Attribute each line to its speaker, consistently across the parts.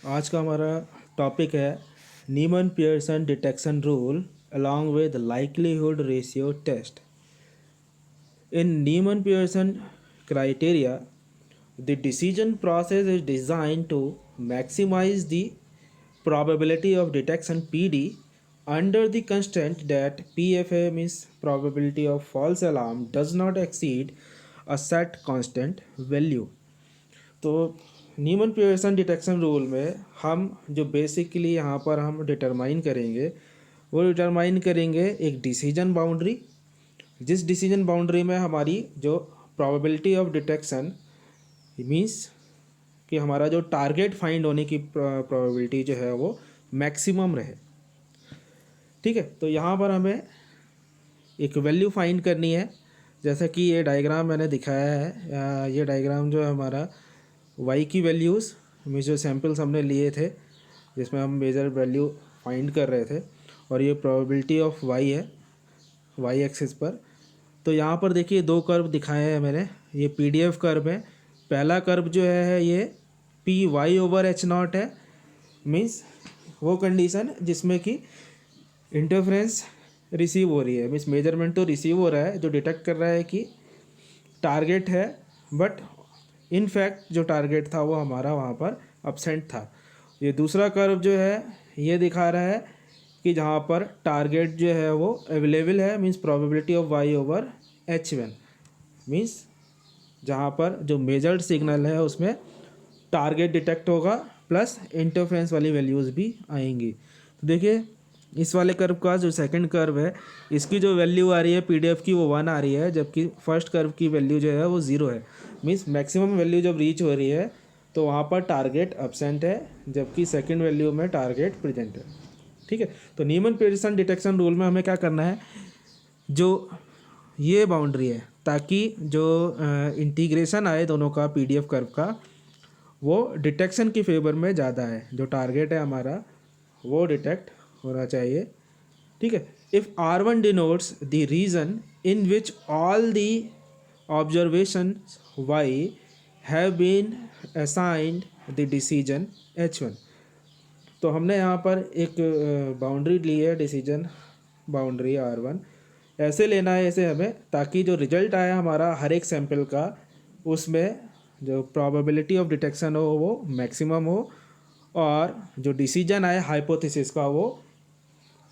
Speaker 1: आज का हमारा टॉपिक है नीमन Pearson detection rule along with likelihood ratio test. In Neiman Pearson criteria, the decision process is designed to maximize the probability of detection PD under the constraint that PFA means probability of false alarm does not exceed a set constant value. तो नीमन Pearson detection rule में हम जो basically यहाँ पर हम determine करेंगे वो डिटरमाइन करेंगे एक डिसीजन बाउंड्री, जिस डिसीजन बाउंड्री में हमारी जो प्रोबेबिलिटी ऑफ डिटेक्शन मीन्स कि हमारा जो टारगेट फाइंड होने की प्रोबेबिलिटी जो है वो मैक्सिमम रहे। ठीक है, तो यहाँ पर हमें एक वैल्यू फाइंड करनी है। जैसा कि ये डायग्राम मैंने दिखाया है, ये डायग्राम जो है हमारा वाई की वैल्यूज़ में जो सैम्पल्स हमने लिए थे जिसमें हम मेजर वैल्यू फाइंड कर रहे थे, और ये प्रोबेबिलिटी ऑफ वाई है वाई एक्सिस पर। तो यहाँ पर देखिए दो कर्व दिखाए हैं मैंने, ये पीडीएफ कर्व है। पहला कर्व जो है ये P y over H not है, मीन्स वो कंडीशन जिसमें कि इंटरफ्रेंस रिसीव हो रही है, मीन्स मेजरमेंट तो रिसीव हो रहा है जो डिटेक्ट कर रहा है कि टारगेट है, बट इन फैक्ट जो टारगेट था वो हमारा वहाँ पर अब्सेंट था। ये दूसरा कर्व जो है ये दिखा रहा है कि जहाँ पर टारगेट जो है वो अवेलेबल है, means probability of y over H one, means जहाँ पर जो मेजर्ड सिग्नल है उसमें टारगेट डिटेक्ट होगा प्लस इंटरफेरेंस वाली वैल्यूज़ भी आएंगी। तो देखिए इस वाले कर्व का जो सेकंड कर्व है इसकी जो वैल्यू आ रही है पीडीएफ की वो 1 आ रही है, जबकि फर्स्ट कर्व की वैल्यू जो है वो 0 है। मीन्स मैक्सिमम वैल्यू जब रीच हो रही है तो वहाँ पर टारगेट अब्सेंट है, जबकि सेकंड वैल्यू में टारगेट प्रेजेंट है। ठीक है, तो नीमन पियर्सन डिटेक्शन रूल में हमें क्या करना है, जो ये बाउंड्री है ताकि जो इंटीग्रेशन आए दोनों का पीडीएफ कर्व का वो डिटेक्शन की फेवर में ज़्यादा है, जो टारगेट है हमारा वो डिटेक्ट होना चाहिए। ठीक है, if R1 denotes the region in which all the observation Y have been assigned the decision H1। तो हमने यहाँ पर एक बाउंड्री ली है, डिसीजन बाउंड्री R1 ऐसे लेना है इसे हमें, ताकि जो रिजल्ट आया हमारा हर एक सैंपल का उसमें जो प्रोबेबिलिटी ऑफ डिटेक्शन हो वो मैक्सिमम हो, और जो डिसीजन आए हाइपोथेसिस का वो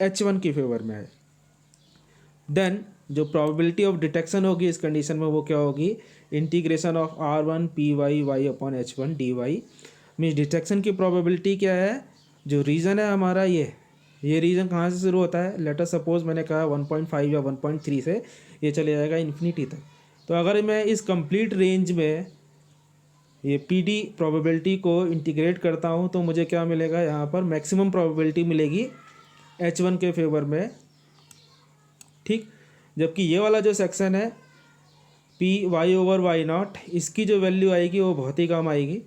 Speaker 1: H1 की फेवर में है। देन जो प्रोबेबिलिटी ऑफ डिटेक्शन होगी इस कंडीशन में वो क्या होगी, integration of R1 P y y upon H1 D y. Means detection की प्रोबेबिलिटी क्या है, जो रीज़न है हमारा ये रीज़न कहाँ से शुरू होता है, लेटर सपोज मैंने कहा 1.5 या 1.3 से ये चले जाएगा इन्फिनिटी तक। तो अगर मैं इस कंप्लीट रेंज में ये पी डी प्रोबेबिलिटी को इंटीग्रेट करता हूँ तो मुझे क्या मिलेगा, यहाँ पर मैक्सिमम प्रोबेबिलिटी मिलेगी H1 के फेवर में। ठीक, जबकि ये वाला जो सेक्शन है P y over y not, इसकी जो वैल्यू आएगी वो बहुत ही कम आएगी,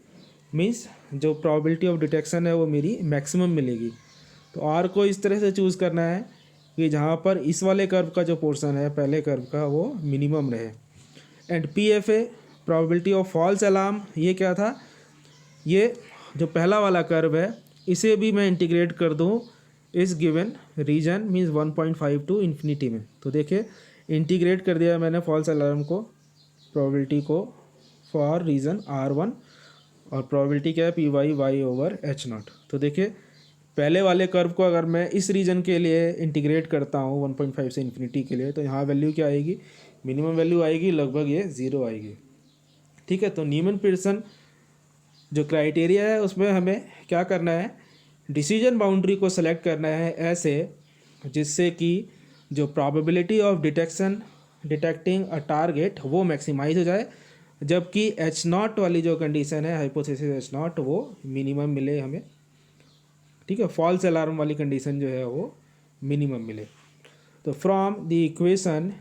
Speaker 1: मीन्स जो प्रोबेबिलिटी ऑफ डिटेक्शन है वो मेरी मैक्सिमम मिलेगी। तो आर को इस तरह से चूज़ करना है कि जहाँ पर इस वाले कर्व का जो पोर्शन है पहले कर्व का वो मिनिमम रहे। And P F A probability of false alarm, ये क्या था, ये जो पहला वाला कर्व है इसे भी मैं इंटीग्रेट कर दूँ इस given region means 1.5 to infinity में। तो देखिए इंटीग्रेट कर दिया मैंने फॉल्स अलार्म को प्रोबेबिलिटी को फॉर रीजन R1, और प्रोबेबिलिटी क्या है P y y over H not. तो देखिए पहले वाले कर्व को अगर मैं इस रीजन के लिए इंटीग्रेट करता हूँ 1.5 से इन्फिनिटी के लिए, तो यहाँ वैल्यू क्या आएगी, मिनिमम वैल्यू आएगी लगभग ये 0 आएगी। ठीक है, तो नीमन पियर्सन जो क्राइटेरिया है उसमें हमें क्या करना है, डिसीजन बाउंड्री को सेलेक्ट करना है ऐसे जिससे कि जो probability of detecting a target वो मैक्सिमाइज हो जाए, जबकि एच नॉट वाली जो कंडीशन है हाइपोथेसिस एच नॉट वो मिनिमम मिले हमें। ठीक है, फॉल्स अलार्म वाली कंडीशन जो है वो मिनिमम मिले। तो from the equation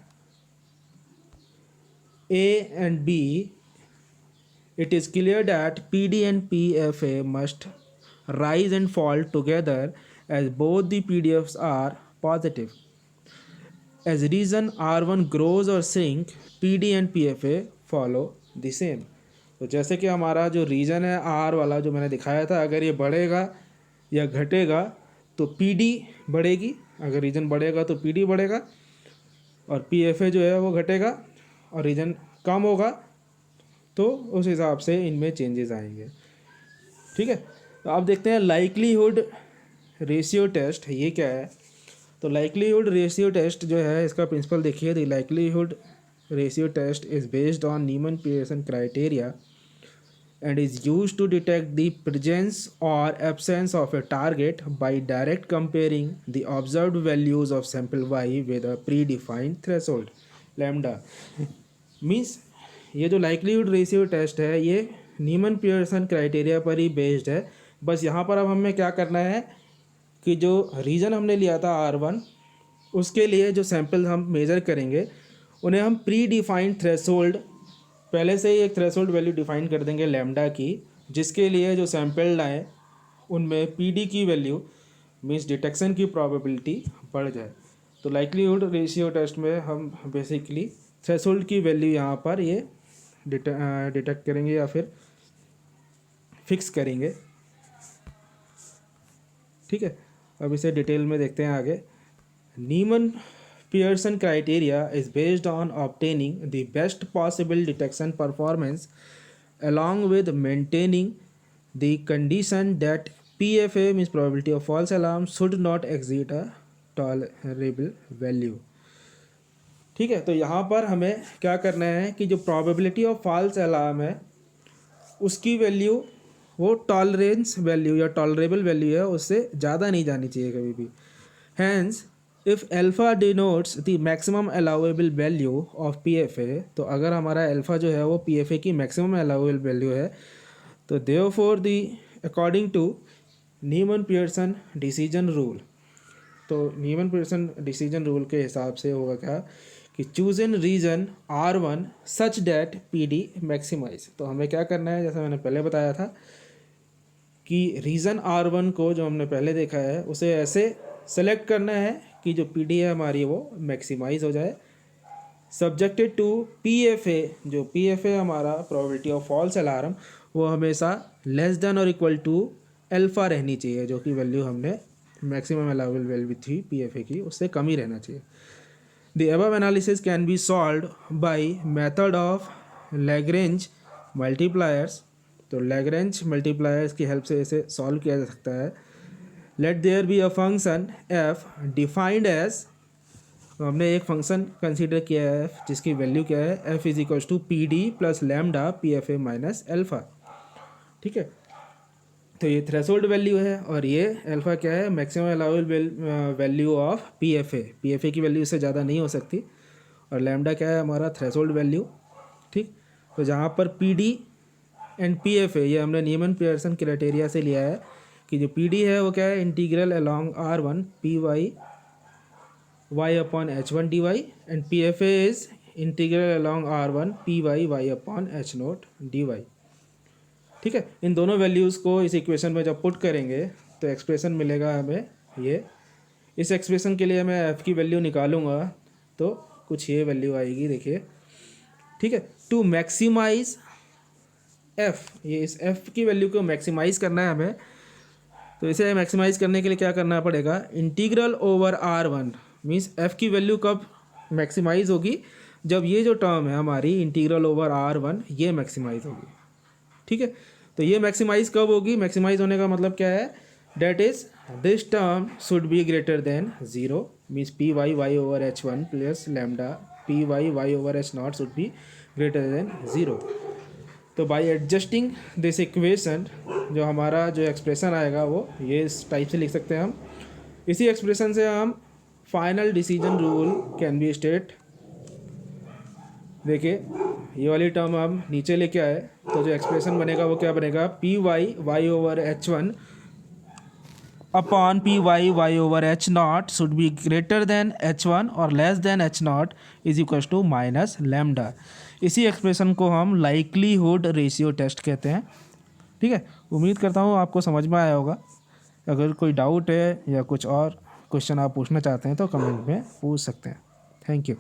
Speaker 1: A and B it is clear that PD and PFA must rise and fall together as both the PDFs are positive. As reason R1 grows or shrink, PD and PFA follow the same. तो जैसे कि हमारा जो reason है are वाला जो मैंने दिखाया था, अगर ये बढ़ेगा या घटेगा तो पी डी बढ़ेगी, अगर रीजन बढ़ेगा तो पी डी बढ़ेगा, और पी एफ ए जो है वो घटेगा, और रीजन कम होगा तो उस हिसाब से इनमें चेंजेस आएंगे। ठीक है, तो आप देखते हैं लाइक्लीहुड रेशियो टेस्ट ये क्या है। तो लाइक्लीहुड रेशियो टेस्ट जो है इसका प्रिंसिपल देखिए, the likelihood ratio test is based on Neyman Pearson criteria and is used to detect the presence or absence of a target by direct comparing the observed values of sample y with a predefined threshold lambda। Means ये जो likelihood ratio test है ये नीमन Pearson criteria पर ही based है। बस यहाँ पर अब हमें क्या करना है कि जो रीजन हमने लिया था R1 उसके लिए जो सैंपल हम मेज़र करेंगे उन्हें हम प्री डिफाइंड थ्रेशोल्ड, पहले से ही एक थ्रेशोल्ड वैल्यू डिफाइन कर देंगे लैम्डा की, जिसके लिए जो सैंपल्ड आए उनमें पीडी की वैल्यू मीन्स डिटेक्शन की प्रोबेबिलिटी बढ़ जाए। तो लाइक्लीहुड रेशियो टेस्ट में हम बेसिकली थ्रेशोल्ड की वैल्यू यहाँ पर ये डिटेक्ट करेंगे या फिर फिक्स करेंगे। ठीक है, अब इसे डिटेल में देखते हैं आगे। नीमन Pearson criteria is based on obtaining the best possible detection performance along with maintaining the condition that PFA means probability of false alarm should not exceed a tolerable value। ठीक है, तो यहाँ पर हमें क्या करना है कि जो probability of false alarm है उसकी वैल्यू वो टॉलरेंस वैल्यू या टॉलरेबल वैल्यू है, उससे ज़्यादा नहीं जानी चाहिए कभी भी। Hence if alpha denotes the maximum allowable value of PFA, तो अगर हमारा एल्फ़ा जो है वो PFA की मैक्सिमम अलाउेबल वैल्यू है तो देयरफॉर द अकॉर्डिंग टू नीमन पियर्सन डिसीजन रूल, तो नीमन पियर्सन डिसीजन रूल के हिसाब से होगा क्या कि choose in region R1 such that PD maximise. तो हमें क्या करना है, जैसा मैंने पहले बताया था कि रीजन R1 को जो हमने पहले देखा है उसे ऐसे सेलेक्ट करना है कि जो PD है हमारी वो मैक्सिमाइज हो जाए, सब्जेक्टेड टू PFA, जो PFA हमारा प्रोबेबिलिटी ऑफ फॉल्स अलार्म वो हमेशा लेस देन और इक्वल टू अल्फ़ा रहनी चाहिए, जो कि वैल्यू हमने मैक्सिमम अलाउबल वैल्यू थी PFA की उससे कम ही रहना चाहिए। The above analysis can be solved by method of Lagrange multipliers, तो लैग्रेंज मल्टीप्लायर्स की हेल्प से इसे सॉल्व किया जा सकता है। Let there be a function f defined as, तो हमने एक फंक्शन कंसीडर किया है f जिसकी वैल्यू क्या है, f is equals to P D plus lambda PFA minus alpha. ठीक है, तो ये थ्रेशोल्ड वैल्यू है और ये अल्फ़ा क्या है, maximum allowable value of PFA की वैल्यू इससे ज़्यादा नहीं हो सकती, और लैम्डा क्या है हमारा थ्रेशोल्ड वैल्यू। ठीक, तो जहाँ पर PD एंड PFA ये हमने नीमन पियर्सन क्राइटेरिया से लिया है कि जो PD है वो क्या है, integral along R1 PY y upon H1 dy and PFA is integral along R1 PY y upon H0 dy। ठीक है, इन दोनों वैल्यूज़ को इस इक्वेशन में जब पुट करेंगे तो एक्सप्रेशन मिलेगा हमें ये। इस एक्सप्रेशन के लिए मैं f की वैल्यू निकालूंगा तो कुछ ये वैल्यू आएगी, देखिए। ठीक है, टू मैक्सिमाइज f, ये इस f की वैल्यू को मैक्सिमाइज़ करना है हमें, तो इसे मैक्सिमाइज़ करने के लिए क्या करना पड़ेगा, integral over R1 means f की वैल्यू कब मैक्सिमाइज़ होगी, जब ये जो टर्म है हमारी इंटीग्रल ओवर R1 ये मैक्सिमाइज़ होगी। ठीक है, तो ये मैक्सिमाइज़ कब होगी, मैक्सिमाइज़ होने का मतलब क्या है, that is this term should be greater then 0 means PY y over H1 plus lambda PY y over H0 should be greater then 0। तो बाय एडजस्टिंग दिस इक्वेशन जो हमारा जो एक्सप्रेशन आएगा वो ये इस टाइप से लिख सकते हैं हम। इसी एक्सप्रेशन से हम final decision rule can be state, देखिए ये वाली टर्म हम नीचे लेके आए तो जो एक्सप्रेशन बनेगा वो क्या बनेगा, PY y over H1 upon PY y over H0 should be greater than H1 और less than H0 is equals to minus lambda. इसी एक्सप्रेशन को हम लाइक्लीहुड रेशियो टेस्ट कहते हैं। ठीक है, उम्मीद करता हूँ आपको समझ में आया होगा। अगर कोई डाउट है या कुछ और क्वेश्चन आप पूछना चाहते हैं तो कमेंट में पूछ सकते हैं। Thank you.